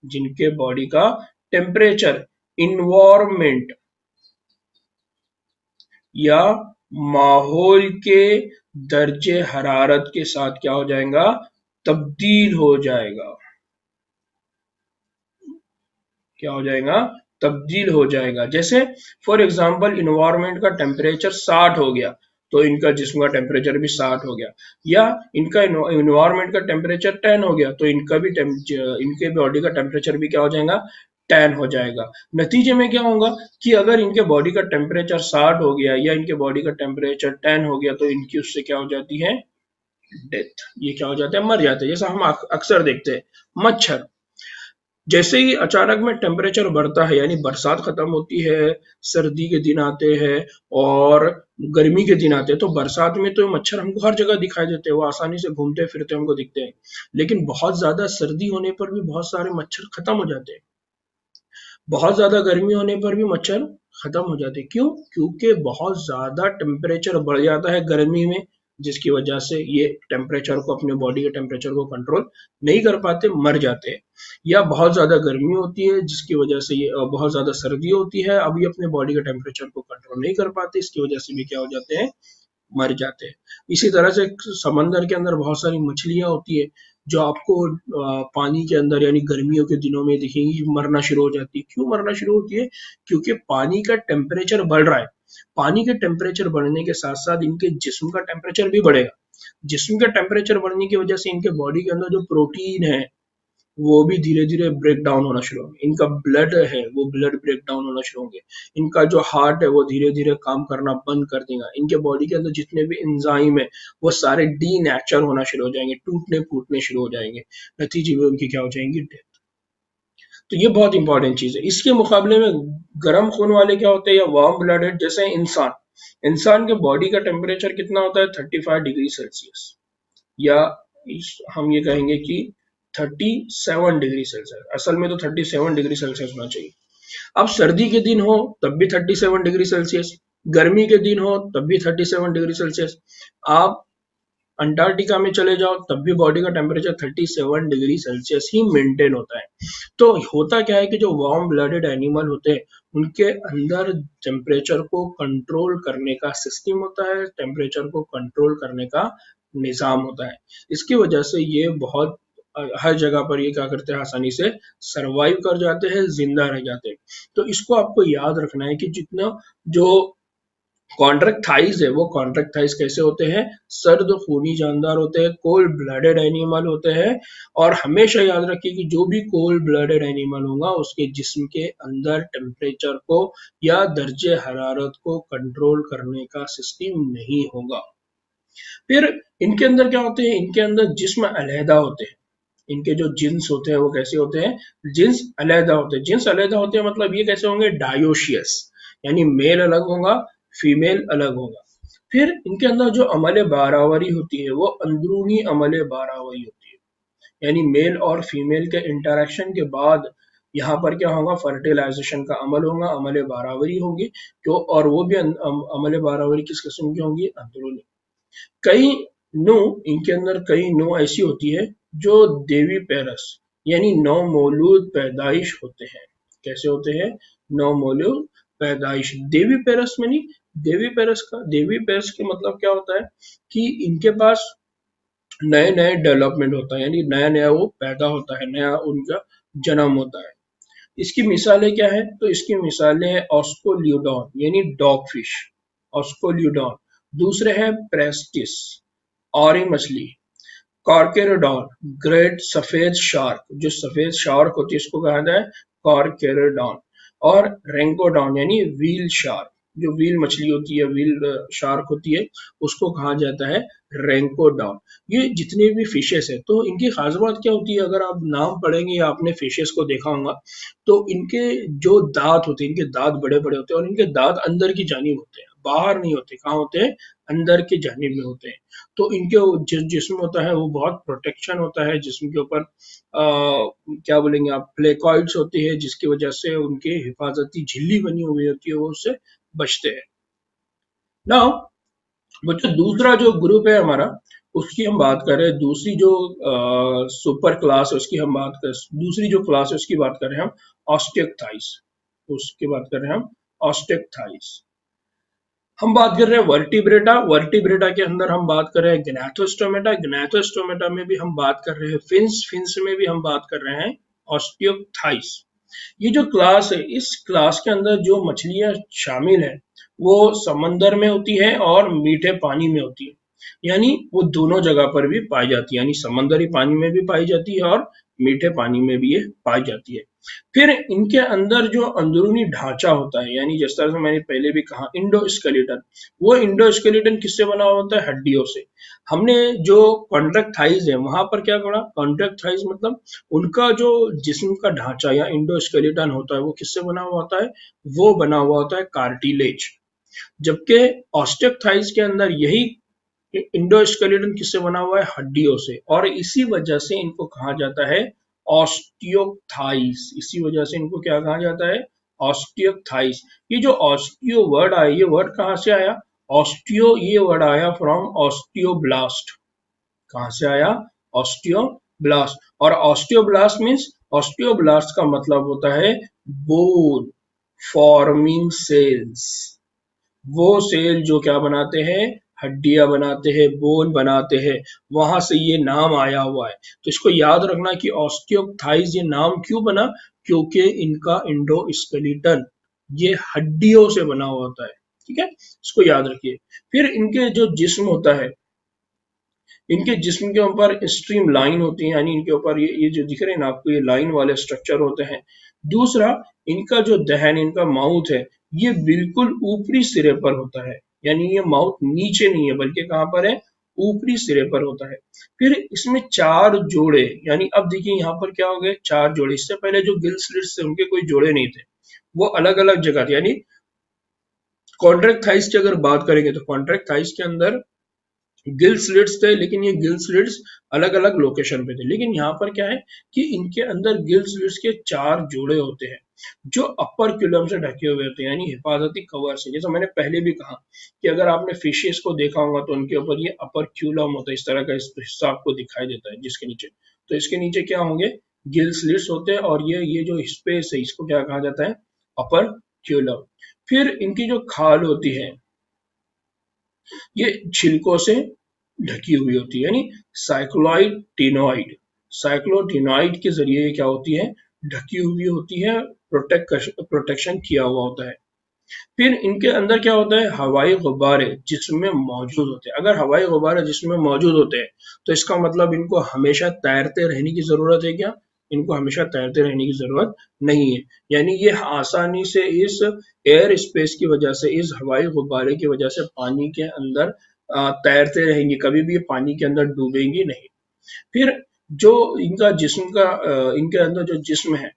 जिनके बॉडी का टेम्परेचर इन्वायरमेंट या माहौल के दर्जे हरारत के साथ क्या हो जाएगा, तब्दील हो जाएगा। क्या हो जाएगा, तब्दील हो जाएगा। जैसे फॉर एग्जांपल इन्वायरमेंट का टेम्परेचर 60 हो गया तो इनका जिस्म का टेम्परेचर भी 60 हो गया, या इनका इन्वायरमेंट का टेम्परेचर 10 हो गया तो इनका भी इनके बॉडी का टेम्परेचर भी क्या हो जाएगा, 10 हो जाएगा। नतीजे में क्या होगा कि अगर इनके बॉडी का टेम्परेचर 60 हो गया या इनके बॉडी का टेम्परेचर 10 हो गया तो इनकी उससे क्या हो जाती है, डेथ। ये क्या हो जाता है, मर जाते हैं। जैसा हम अक्सर देखते हैं मच्छर, जैसे ही अचानक में टेम्परेचर बढ़ता है, यानी बरसात खत्म होती है, सर्दी के दिन आते हैं और गर्मी के दिन आते हैं, तो बरसात में तो मच्छर हमको हर जगह दिखाई देते हैं, वो आसानी से घूमते फिरते हमको दिखते हैं। लेकिन बहुत ज्यादा सर्दी होने पर भी बहुत सारे मच्छर खत्म हो जाते हैं। बहुत ज्यादा गर्मी होने पर भी मच्छर खत्म हो जाते हैं। क्यों? क्योंकि बहुत ज्यादा टेम्परेचर बढ़ जाता है गर्मी में, जिसकी वजह से ये टेम्परेचर को, अपने बॉडी के टेम्परेचर को कंट्रोल नहीं कर पाते, मर जाते हैं। या बहुत ज्यादा गर्मी होती है जिसकी वजह से ये बहुत ज्यादा सर्दी होती है, अब ये अपने बॉडी के टेम्परेचर को कंट्रोल नहीं कर पाते, इसकी वजह से भी क्या हो जाते हैं, मर जाते हैं। इसी तरह से समंदर के अंदर बहुत सारी मछलियां होती है जो आपको पानी के अंदर यानी गर्मियों के दिनों में दिखेंगी, मरना शुरू हो जाती है। क्यों मरना शुरू होती है? क्योंकि पानी का टेम्परेचर बढ़ रहा है। पानी के टेम्परेचर बढ़ने के साथ साथ इनके जिस्म का टेम्परेचर भी बढ़ेगा। जिस्म का टेम्परेचर बढ़ने की वजह से इनके बॉडी के अंदर जो प्रोटीन है वो भी धीरे धीरे ब्रेक डाउन होना शुरू होंगे। इनका ब्लड है वो ब्लड ब्रेक डाउन होना शुरू होंगे। इनका जो हार्ट है वो धीरे धीरे काम करना बंद कर देगा। इनके बॉडी के अंदर जितने भी एंजाइम है वो सारे डीनेचर होना शुरू हो जाएंगे, टूटने फूटने शुरू हो जाएंगे, नतीजे में उनकी क्या हो जाएंगी, डेथ। तो ये बहुत इंपॉर्टेंट चीज है। इसके मुकाबले में गर्म खून वाले क्या होते हैं, या वार्म ब्लडेड, जैसे इंसान। इंसान के बॉडी का टेम्परेचर कितना होता है, 35 डिग्री सेल्सियस, या हम ये कहेंगे कि 37 डिग्री सेल्सियस। असल में तो 37 डिग्री सेल्सियस होना चाहिए। अब सर्दी के दिन हो तब भी 37 डिग्री सेल्सियस, गर्मी के दिन हो तब भी 37 डिग्री सेल्सियस। आप अंटार्कटिका में चले जाओ तब भी बॉडी का टेम्परेचर 37 डिग्री सेल्सियस ही मेंटेन होता है। तो होता क्या है कि जो वार्म ब्लडेड एनिमल होते हैं उनके अंदर टेम्परेचर को कंट्रोल करने का सिस्टम होता है, टेम्परेचर को कंट्रोल करने का निजाम होता है। इसकी वजह से ये बहुत हर जगह पर ये क्या करते हैं, आसानी से सरवाइव कर जाते हैं, जिंदा रह जाते हैं। तो इसको आपको याद रखना है कि जितना जो कॉन्ट्रैक्ट थाइज है, वो कॉन्ट्रैक्ट थाइज कैसे होते हैं, सर्द खूनी जानदार होते हैं, कोल्ड ब्लडेड एनिमल होते हैं। और हमेशा याद रखिए कि जो भी कोल्ड ब्लडेड एनिमल होगा उसके जिस्म के अंदर टेम्परेचर को या दर्जे हरारत को कंट्रोल करने का सिस्टम नहीं होगा। फिर इनके अंदर क्या होते हैं, इनके अंदर जिस्म अलहदा होते हैं। इनके जो जिन्स होते हैं वो कैसे होते हैं, जिन्स अलहदा होते हैं। जिन्स अलहदा होते हैं मतलब ये कैसे होंगे, डायोशियस, यानी मेल अलग होगा, फीमेल अलग होगा। फिर इनके अंदर जो अमले बारावरी होती है वो अंदरूनी अमले बारावरी होती है, यानी मेल और फीमेल के इंटरेक्शन के बाद यहाँ पर क्या होगा, फर्टिलाइजेशन का अमल होगा, अमले बारावरी होगी। क्यों? और वो भी अमले बारावरी किस किस्म की होंगी, अंदरूनी। कई नो इनके अंदर कई नो ऐसी होती है जो देवी पैरस यानी नौ मौलूद पैदाइश होते हैं। कैसे होते हैं, नौ मौलूद पैदाइश। देवी पैरस में नहीं, देवी पैरस के मतलब क्या होता है कि इनके पास नए नए डेवलपमेंट होता है, यानी नया नया वो पैदा होता है, नया उनका जन्म होता है। इसकी मिसालें क्या है, तो इसकी मिसालें है ऑस्कोल्यूडॉन यानी डॉग फिश, ऑस्कोल्यूडॉन। दूसरे है प्रेस्टिस, औरी मछली, कॉर्केरोडॉन, ग्रेट सफेद शार्क, जो सफेद शार्क होती है इसको कहा जाता है कॉर्केरोडॉन। और रेंकोडॉन यानी व्हील शार्क, जो व्हील मछली होती है, व्हील शार्क होती है, उसको कहा जाता है रेंकोडॉन। ये जितने भी फिशेस है, तो इनकी खास बात क्या होती है, अगर आप नाम पढ़ेंगे या आपने फिशेस को देखा होगा तो इनके जो दांत होते हैं, इनके दांत बड़े बड़े होते हैं और इनके दांत अंदर की जानिब होते हैं, बाहर नहीं होते। कहाँ होते हैं, अंदर की जानिब में होते हैं। तो इनके जिस्म होता है वो बहुत प्रोटेक्शन होता है जिस्म के ऊपर, क्या बोलेंगे आप, प्लेकॉइड्स होती है जिसकी वजह से उनकी हिफाजती झिल्ली बनी हुई होती है, वो उससे बचते हैं। नाउ बच्चों दूसरा जो ग्रुप है हमारा, उसकी हम बात कर रहे हैं, दूसरी जो सुपर क्लास है उसकी हम बात कर, दूसरी जो क्लास है उसकी बात कर रहे हैं हम ऑस्टियोक्थाइस, उसकी बात कर रहे हैं हम ऑस्टियोक्थाइस। हम बात कर रहे हैं वर्टिब्रेटा, वर्टिब्रेटा के अंदर हम बात कर रहे हैं ग्नैथोस्टोमेटा, ग्नैथोस्टोमेटा में भी हम बात कर रहे हैं फिन्स, फिन्स में भी हम बात कर रहे हैं ऑस्टियोक्थाइस। ये जो क्लास है, इस क्लास के अंदर जो मछलियां शामिल है वो समंदर में होती है और मीठे पानी में होती है, यानी वो दोनों जगह पर भी पाई जाती है, यानी समंदरी पानी में भी पाई जाती है और मीठे पानी में भी ये पाई जाती है। फिर इनके अंदर जो अंदरूनी ढांचा होता है, यानी जिस तरह से मैंने पहले भी कहा इंडोस्केलेटन, वो इंडोस्केलेटन किससे बना होता है? हड्डियों से। हमने जो कॉन्ट्रैक्ट थाइज है वहां पर क्या पढ़ा? कॉन्ट्रैक्ट थाइज मतलब उनका जो जिस्म का ढांचा या इंडोस्केलेटन होता है वो किससे बना हुआ होता है? वो बना हुआ होता है कार्टिलेज। जबकि ऑस्टियोथाइज के अंदर यही इंडोस्केलेटन किससे बना हुआ है? हड्डियों से। और इसी वजह से इनको कहा जाता है ऑस्टियोथाइस। इसी वजह से इनको क्या कहा जाता है? ऑस्टियोथाइस। ये जो ऑस्टियो वर्ड आया, ये वर्ड कहां से आया? ऑस्टियो ये वर्ड आया फ्रॉम ऑस्टियोब्लास्ट। कहां से आया? ऑस्टियोब्लास्ट। और ऑस्टियोब्लास्ट मीन्स, ऑस्टियोब्लास्ट का मतलब होता है बोन फॉर्मिंग सेल्स। वो सेल जो क्या बनाते हैं? हड्डियां बनाते हैं, बोन बनाते हैं, वहां से ये नाम आया हुआ है। तो इसको याद रखना कि ऑस्टियोथाइज ये नाम क्यों बना? क्योंकि इनका इंडोस्केलेटन ये हड्डियों से बना हुआ होता है। ठीक है, इसको याद रखिए। फिर इनके जो जिस्म होता है, इनके जिस्म के ऊपर स्ट्रीम लाइन होती है, यानी इनके ऊपर ये जो दिख रहे हैं ना आपको, ये लाइन वाले स्ट्रक्चर होते हैं। दूसरा, इनका जो दहन, इनका माउथ है, ये बिल्कुल ऊपरी सिरे पर होता है, यानी ये माउथ नीचे नहीं है बल्कि कहां पर है? ऊपरी सिरे पर होता है। फिर इसमें 4 जोड़े, यानी अब देखिए यहाँ पर क्या हो गए? 4 जोड़े। इससे पहले जो गिल स्लिट्स थे उनके कोई जोड़े नहीं थे, वो अलग अलग जगह थे। यानी कॉन्ट्रैक्ट थाइस की अगर बात करेंगे तो कॉन्ट्रैक्ट थाइस के अंदर गिल स्लिट्स थे, लेकिन ये गिल स्लिट्स अलग अलग लोकेशन पे थे। लेकिन यहाँ पर क्या है कि इनके अंदर गिल स्लिट्स के 4 जोड़े होते हैं जो अपर क्यूलम से ढके हुए होते हैं, यानी हिफाजती कवर से। जैसा मैंने पहले भी कहा कि अगर आपने फिशेस को देखा होगा तो उनके ऊपर ये अपर क्यूलम होता है, इस तरह का हिस्सा आपको दिखाई देता है जिसके नीचे। तो इसके नीचे क्या होंगे? गिल स्लिट्स होते हैं, और ये जो स्पेस है इसको क्या कहा जाता है? अपर क्यूलम। फिर इनकी जो खाल होती है ये छिलकों से ढकी हुई होती है, यानी साइक्लोइड टिनोइड। साइक्लोटिनोइड के जरिए ये क्या होती है? ढकी हुई होती है, प्रोटेक्शन किया हुआ होता है। फिर इनके अंदर क्या होता है? हवाई गुब्बारे जिस्म में मौजूद होते हैं। अगर हवाई गुब्बारे जिस्म में मौजूद होते हैं तो इसका मतलब इनको हमेशा तैरते रहने की जरूरत है क्या? इनको हमेशा तैरते रहने की जरूरत नहीं है। यानी ये आसानी से इस एयर स्पेस की वजह से, इस हवाई गुब्बारे की वजह से पानी के अंदर तैरते रहेंगे, कभी भी पानी के अंदर डूबेंगी नहीं। फिर जो इनका जिस्म का इनके अंदर जो जिस्म है,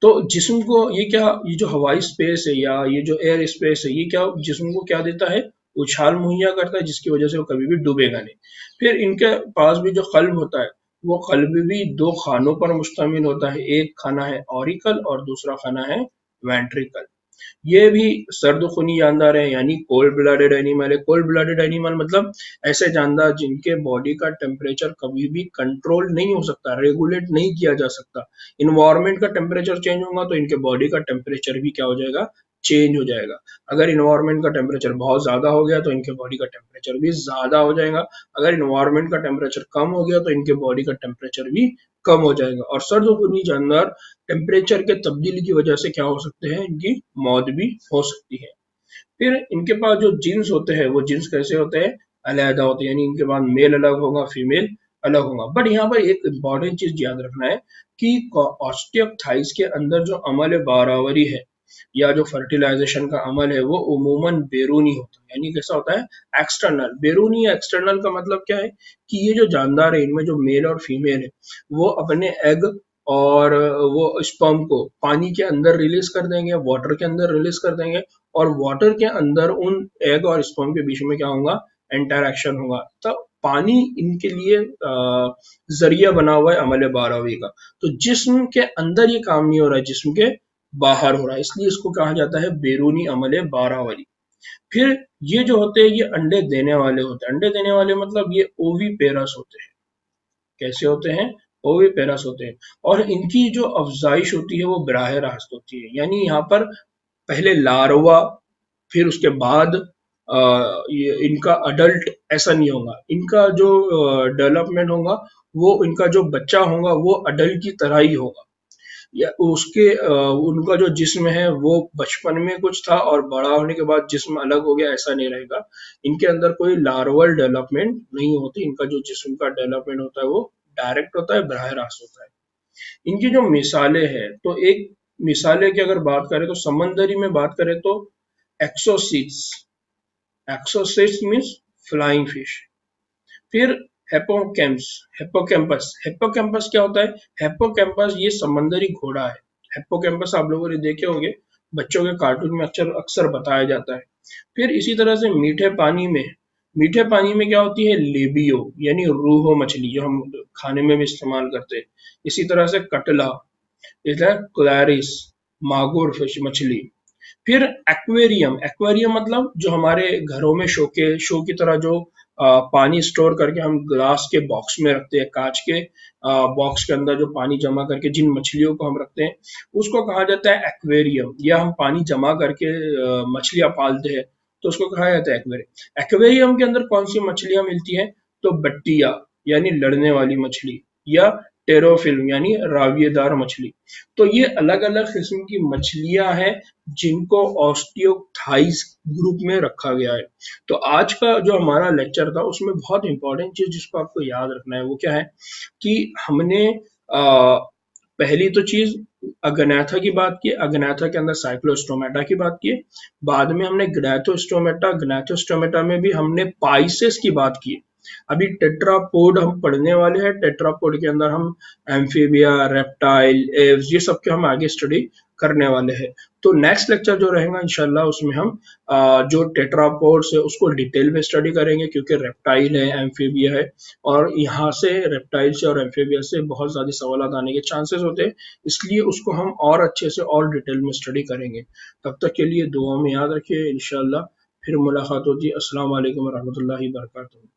तो जिस्म को ये क्या, ये जो हवाई स्पेस है या ये जो एयर स्पेस है, ये क्या जिस्म को क्या देता है? उछाल मुहैया करता है, जिसकी वजह से वो कभी भी डूबेगा नहीं। फिर इनके पास भी जो कल्ब होता है, वो कल्ब भी 2 खानों पर मुश्तमिल होता है। एक खाना है ऑरिकल और दूसरा खाना है वेंट्रिकल। ये भी सर्दखूनी जानदार है, यानी कोल्ड ब्लडेड एनिमल है। कोल्ड ब्लडेड एनिमल मतलब ऐसे जानदार जिनके बॉडी का टेम्परेचर कभी भी कंट्रोल नहीं हो सकता, रेगुलेट नहीं किया जा सकता। इन्वायरमेंट का टेम्परेचर चेंज होगा तो इनके बॉडी का टेम्परेचर भी क्या हो जाएगा? चेंज हो जाएगा। अगर इन्वायरमेंट का टेम्परेचर बहुत ज्यादा हो गया तो इनके बॉडी का टेम्परेचर भी ज्यादा हो जाएगा। अगर इन्वायरमेंट का टेम्परेचर कम हो गया तो इनके बॉडी का टेम्परेचर भी कम हो जाएगा। और सर्दखूनी जानदार टेम्परेचर के तब्दीली की वजह से क्या हो सकते हैं? इनकी मौत भी हो सकती है। फिर इनके पास जो जीन्स होते हैं, वो जीन्स कैसे होते हैं? अलहदा होते हैं, यानी इनके पास मेल अलग होगा, फीमेल अलग होगा। बट यहाँ पर एक इंपॉर्टेंट चीज याद रखना है कि ऑस्टियोथाइस के अंदर जो अमल बारावरी है या जो फर्टिलाइजेशन का अमल है वो उमूमन बैरूनी होता है। यानी कैसा होता है? एक्सटर्नल। बैरूनी या एक्सटर्नल का मतलब क्या है कि ये जो जानदार है, इनमें जो मेल और फीमेल है, वो अपने एग और वो स्पर्म को पानी के अंदर रिलीज कर देंगे, वाटर के अंदर रिलीज कर देंगे, और वाटर के अंदर उन एग और स्पर्म के बीच में क्या होगा? इंटरैक्शन होगा। तो पानी इनके लिए जरिया बना हुआ है अमल बारहवीं का। तो जिस्म के अंदर ये काम नहीं हो रहा है, जिस्म के बाहर हो रहा है, इसलिए इसको कहा जाता है बैरूनी अमल बारहवरी। फिर ये जो होते हैं ये अंडे देने वाले होते हैं। अंडे देने वाले मतलब ये ओवीपेरस होते हैं। कैसे होते हैं? ओवीपेरस होते हैं। और इनकी जो अफजाइश होती है वो बराह रास्त होती है, यानी यहाँ पर पहले लार्वा, फिर उसके बाद ये इनका अडल्ट ऐसा नहीं होगा। इनका जो डेवलपमेंट होगा, वो इनका जो बच्चा होगा वो अडल्ट की तरह ही होगा, या उसके उनका जो जिस्म है वो बचपन में कुछ था और बड़ा होने के बाद जिस्म अलग हो गया, ऐसा नहीं रहेगा। इनके अंदर कोई लार्वल डेवलपमेंट नहीं होती। इनका जो जिस्म का डेवलपमेंट होता है वो डायरेक्ट होता है, बराह रास्त होता है। इनकी जो मिसालें हैं, तो एक मिसालें की अगर बात करें तो समंदरी में बात करें तो एक्सोसिट्स, एक्सोसिट्स मीन्स फ्लाइंग फिश। फिर हेपोकैम्पस, हिप्पोकैम्पस, हिप्पोकैम्पस क्या होता है? हिप्पोकैम्पस ये समंदरी घोड़ा है। हिप्पोकैम्पस आप लोगों ने देखे होंगे, बच्चों के कार्टून में अक्सर अक्सर बताया जाता है। फिर इसी तरह से मीठे पानी में, मीठे पानी में क्या होती है? लेबियो यानी रूहो मछली, जो हम खाने में भी इस्तेमाल करते हैं। इसी तरह से कटला, इधर क्लैरिस, मागुर फिश मछली। फिर एक्वेरियम, एक्वेरियम मतलब जो हमारे घरों में शो की तरह जो पानी स्टोर करके हम ग्लास के बॉक्स में रखते हैं, कांच के बॉक्स के अंदर जो पानी जमा करके जिन मछलियों को हम रखते हैं, उसको कहा जाता है एक्वेरियम। या हम पानी जमा करके मछलियां पालते हैं, तो उसको कहा जाता है एक्वेरियम। एक्वेरियम के अंदर कौन सी मछलियां मिलती हैं? तो बट्टिया यानी लड़ने वाली मछली, या टेरोफिल्म यानी रावियेदार मछली। तो ये अलग अलग किस्म की मछलियां हैं जिनको ऑस्टियोथाइस ग्रुप में रखा गया है। तो आज का जो हमारा लेक्चर था उसमें बहुत इंपॉर्टेंट चीज जिसको आपको याद रखना है वो क्या है कि हमने पहली तो चीज अग्नाथा की बात की, अग्नाथा के अंदर साइक्लोस्टोमेटा की बात की। बाद में हमने ग्नैथोस्टोमेटा, ग्नैथोस्टोमेटा में भी हमने पाइसेस की बात की। अभी टेट्रापोड हम पढ़ने वाले हैं। टेट्रापोड के अंदर हम एम्फीबिया, रेप्टाइल, एव्स, ये सब के हम आगे स्टडी करने वाले हैं। तो नेक्स्ट लेक्चर जो रहेगा इंशाल्लाह उसमें हम जो टेट्रापोड्स है उसको डिटेल में स्टडी करेंगे, क्योंकि रेप्टाइल है, एम्फीबिया है, और यहाँ से रेप्टाइल से और एम्फीबिया से बहुत ज़्यादा सवाल आने के चांसेस होते हैं, इसलिए उसको हम और अच्छे से और डिटेल में स्टडी करेंगे। तब तक के लिए दुआ में याद रखिए, इंशाल्लाह फिर मुलाकात होती है। अस्सलाम वालेकुम रहमतुल्लाहि व बरकातहू।